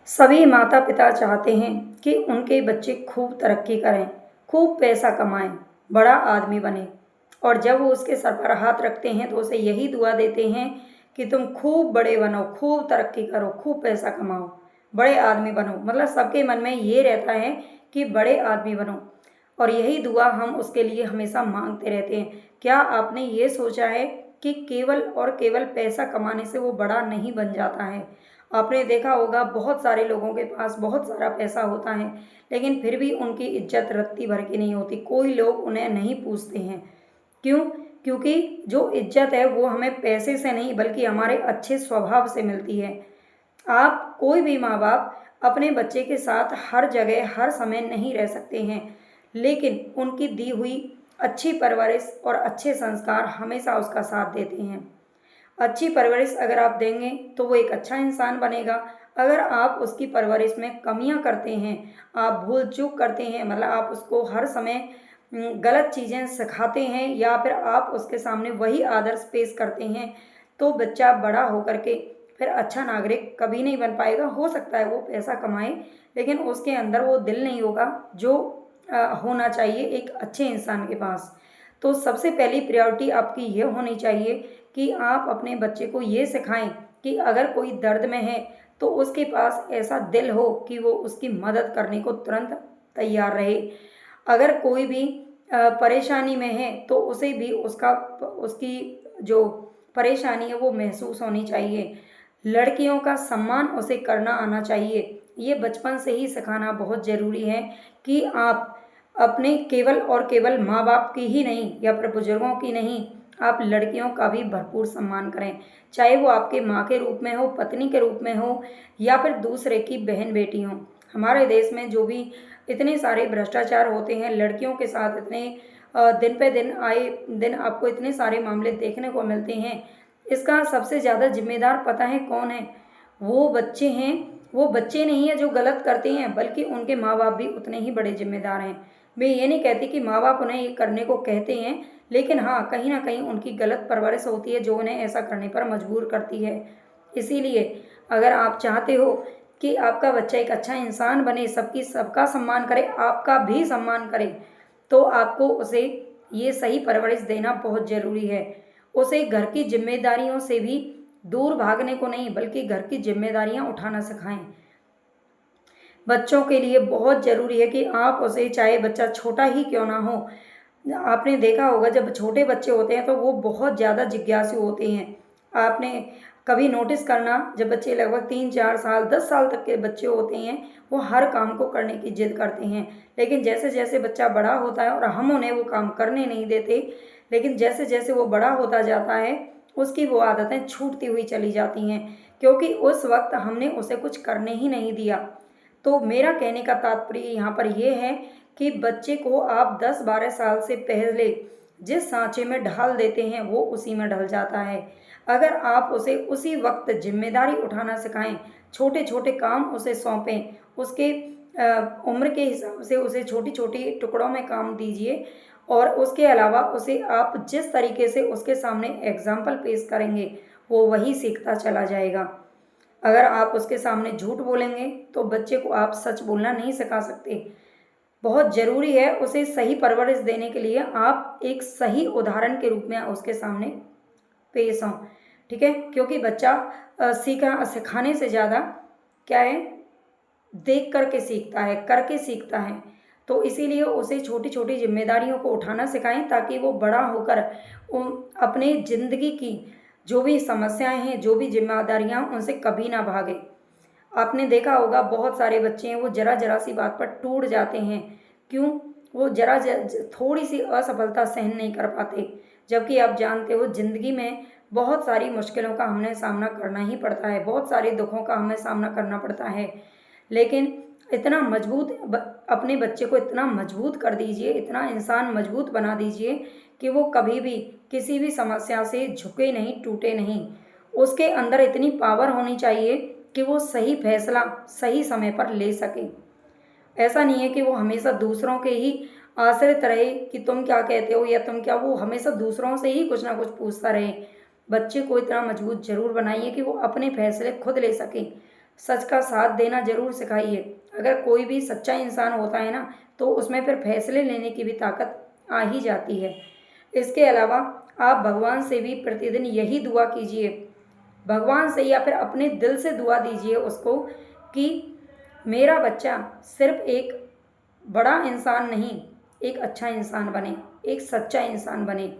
सभी माता-पिता चाहते हैं कि उनके बच्चे खूब तरक्की करें, खूब पैसा कमाएँ, बड़ा आदमी बने और जब वो उसके सर पर हाथ रखते हैं तो उसे यही दुआ देते हैं कि तुम खूब बड़े बनो, खूब तरक्की करो, खूब पैसा कमाओ, बड़े आदमी बनो। मतलब सबके मन में ये रहता है कि बड़े आदमी बनो और यही दुआ हम उसके लिए हमेशा माँगते रहते हैं। क्या आपने ये सोचा है कि केवल और केवल पैसा कमाने से वो बड़ा नहीं बन जाता है? आपने देखा होगा बहुत सारे लोगों के पास बहुत सारा पैसा होता है, लेकिन फिर भी उनकी इज़्ज़त रत्ती भर की नहीं होती, कोई लोग उन्हें नहीं पूछते हैं। क्यों? क्योंकि जो इज़्ज़त है वो हमें पैसे से नहीं बल्कि हमारे अच्छे स्वभाव से मिलती है। आप कोई भी माँ-बाप अपने बच्चे के साथ हर जगह, हर समय नहीं रह सकते हैं, लेकिन उनकी दी हुई अच्छी परवरिश और अच्छे संस्कार हमेशा उसका साथ देते हैं। अच्छी परवरिश अगर आप देंगे तो वो एक अच्छा इंसान बनेगा। अगर आप उसकी परवरिश में कमियाँ करते हैं, आप भूल-चूक करते हैं, मतलब आप उसको हर समय गलत चीज़ें सिखाते हैं या फिर आप उसके सामने वही आदर्श पेश करते हैं, तो बच्चा बड़ा होकर के फिर अच्छा नागरिक कभी नहीं बन पाएगा। हो सकता है वो पैसा कमाए, लेकिन उसके अंदर वो दिल नहीं होगा जो होना चाहिए एक अच्छे इंसान के पास। तो सबसे पहली प्रायोरिटी आपकी ये होनी चाहिए कि आप अपने बच्चे को ये सिखाएं कि अगर कोई दर्द में है तो उसके पास ऐसा दिल हो कि वो उसकी मदद करने को तुरंत तैयार रहे। अगर कोई भी परेशानी में है तो उसे भी उसकी जो परेशानी है वो महसूस होनी चाहिए। लड़कियों का सम्मान उसे करना आना चाहिए। ये बचपन से ही सिखाना बहुत ज़रूरी है कि आप अपने केवल और केवल माँ-बाप की ही नहीं या फिर बुजुर्गों की नहीं, आप लड़कियों का भी भरपूर सम्मान करें। चाहे वो आपके माँ के रूप में हो, पत्नी के रूप में हो या फिर दूसरे की बहन-बेटी हो। हमारे देश में जो भी इतने सारे भ्रष्टाचार होते हैं, लड़कियों के साथ इतने दिन पे दिन आए दिन आपको इतने सारे मामले देखने को मिलते हैं। इसका सबसे ज़्यादा ज़िम्मेदार पता है कौन है? वो बच्चे हैं, वो बच्चे नहीं हैं जो गलत करते हैं, बल्कि उनके माँ-बाप भी उतने ही बड़े ज़िम्मेदार हैं। मैं ये नहीं कहती कि माँ-बाप उन्हें ये करने को कहते हैं, लेकिन हाँ, कहीं न कहीं उनकी गलत परवरिश होती है जो उन्हें ऐसा करने पर मजबूर करती है। इसीलिए अगर आप चाहते हो कि आपका बच्चा एक अच्छा इंसान बने, सबका सम्मान करे, आपका भी सम्मान करे, तो आपको उसे ये सही परवरिश देना बहुत ज़रूरी है। उसे घर की ज़िम्मेदारियों से भी दूर भागने को नहीं, बल्कि घर की ज़िम्मेदारियाँ उठाना सिखाएँ। बच्चों के लिए बहुत ज़रूरी है कि आप उसे चाहे बच्चा छोटा ही क्यों ना हो, आपने देखा होगा जब छोटे बच्चे होते हैं तो वो बहुत ज़्यादा जिज्ञासु होते हैं। आपने कभी नोटिस करना जब बच्चे लगभग 3-4 साल, 10 साल तक के बच्चे होते हैं, वो हर काम को करने की ज़िद करते हैं। लेकिन जैसे-जैसे बच्चा बड़ा होता है और हम उन्हें वो काम करने नहीं देते, लेकिन जैसे-जैसे वो बड़ा होता जाता है, उसकी वो आदतें छूटती हुई चली जाती हैं, क्योंकि उस वक़्त हमने उसे कुछ करने ही नहीं दिया। तो मेरा कहने का तात्पर्य यहाँ पर ये है कि बच्चे को आप 10-12 साल से पहले जिस साँचे में ढाल देते हैं, वो उसी में ढल जाता है। अगर आप उसे उसी वक़्त ज़िम्मेदारी उठाना सिखाएँ, छोटे-छोटे काम उसे सौंपें, उसके उम्र के हिसाब से उसे छोटी-छोटी टुकड़ों में काम दीजिए और उसके अलावा उसे आप जिस तरीके से उसके सामने एग्ज़ाम्पल पेश करेंगे, वो वही सीखता चला जाएगा। अगर आप उसके सामने झूठ बोलेंगे, तो बच्चे को आप सच बोलना नहीं सिखा सकते। बहुत ज़रूरी है उसे सही परवरिश देने के लिए आप एक सही उदाहरण के रूप में उसके सामने पेश हों, ठीक है? क्योंकि बच्चा सिखाने से ज़्यादा क्या है, देख कर के सीखता है, करके सीखता है। तो इसीलिए उसे छोटी-छोटी ज़िम्मेदारियों को उठाना सिखाएँ ताकि वो बड़ा होकर अपने ज़िंदगी की जो भी समस्याएँ हैं, जो भी ज़िम्मेदारियाँ उनसे कभी ना भागे। आपने देखा होगा बहुत सारे बच्चे हैं वो ज़रा-ज़रा सी बात पर टूट जाते हैं। क्यों? वो ज़रा थोड़ी-सी असफलता सहन नहीं कर पाते। जबकि आप जानते हो ज़िंदगी में बहुत सारी मुश्किलों का हमें सामना करना ही पड़ता है, बहुत सारे दुखों का हमें सामना करना पड़ता है। लेकिन इतना मजबूत अपने बच्चे को इतना मजबूत कर दीजिए, इतना इंसान मजबूत बना दीजिए कि वो कभी भी किसी भी समस्या से झुके नहीं, टूटे नहीं। उसके अंदर इतनी पावर होनी चाहिए कि वो सही फैसला सही समय पर ले सके। ऐसा नहीं है कि वो हमेशा दूसरों के ही आश्रित रहे कि तुम क्या कहते हो या तुम क्या, वो हमेशा दूसरों से ही कुछ ना कुछ पूछता रहे। बच्चे को इतना मजबूत ज़रूर बनाइए कि वो अपने फैसले खुद ले सके। सच का साथ देना ज़रूर सिखाइए। अगर कोई भी सच्चा इंसान होता है ना, तो उसमें फिर फैसले लेने की भी ताकत आ ही जाती है। इसके अलावा आप भगवान से भी प्रतिदिन यही दुआ कीजिए, भगवान से या फिर अपने दिल से दुआ दीजिए उसको कि मेरा बच्चा सिर्फ एक बड़ा इंसान नहीं, एक अच्छा इंसान बने, एक सच्चा इंसान बने।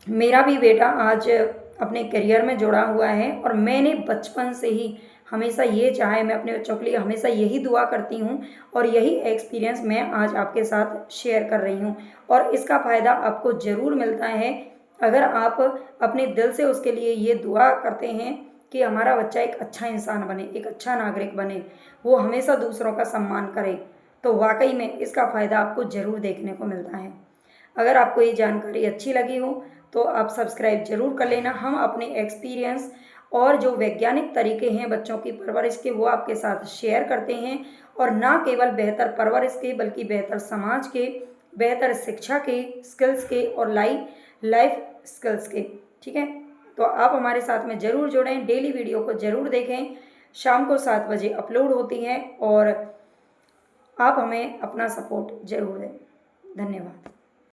मेरा भी बेटा आज अपने करियर में जुड़ा हुआ है और मैंने बचपन से ही हमेशा ये चाहा है, मैं अपने बच्चों के लिए हमेशा यही दुआ करती हूँ और यही एक्सपीरियंस मैं आज आपके साथ शेयर कर रही हूँ और इसका फ़ायदा आपको ज़रूर मिलता है अगर आप अपने दिल से उसके लिए ये दुआ करते हैं कि हमारा बच्चा एक अच्छा इंसान बने, एक अच्छा नागरिक बने, वो हमेशा दूसरों का सम्मान करे, तो वाकई में इसका फ़ायदा आपको ज़रूर देखने को मिलता है। अगर आपको ये जानकारी अच्छी लगी हो तो आप सब्सक्राइब ज़रूर कर लेना। हम अपने एक्सपीरियंस और जो वैज्ञानिक तरीके हैं बच्चों की परवरिश के वो आपके साथ शेयर करते हैं और ना केवल बेहतर परवरिश के बल्कि बेहतर समाज के, बेहतर शिक्षा के, स्किल्स के और लाइफ स्किल्स के। ठीक है, तो आप हमारे साथ में ज़रूर जुड़ें, डेली वीडियो को ज़रूर देखें, शाम को 7 बजे अपलोड होती हैं और आप हमें अपना सपोर्ट ज़रूर दें। धन्यवाद।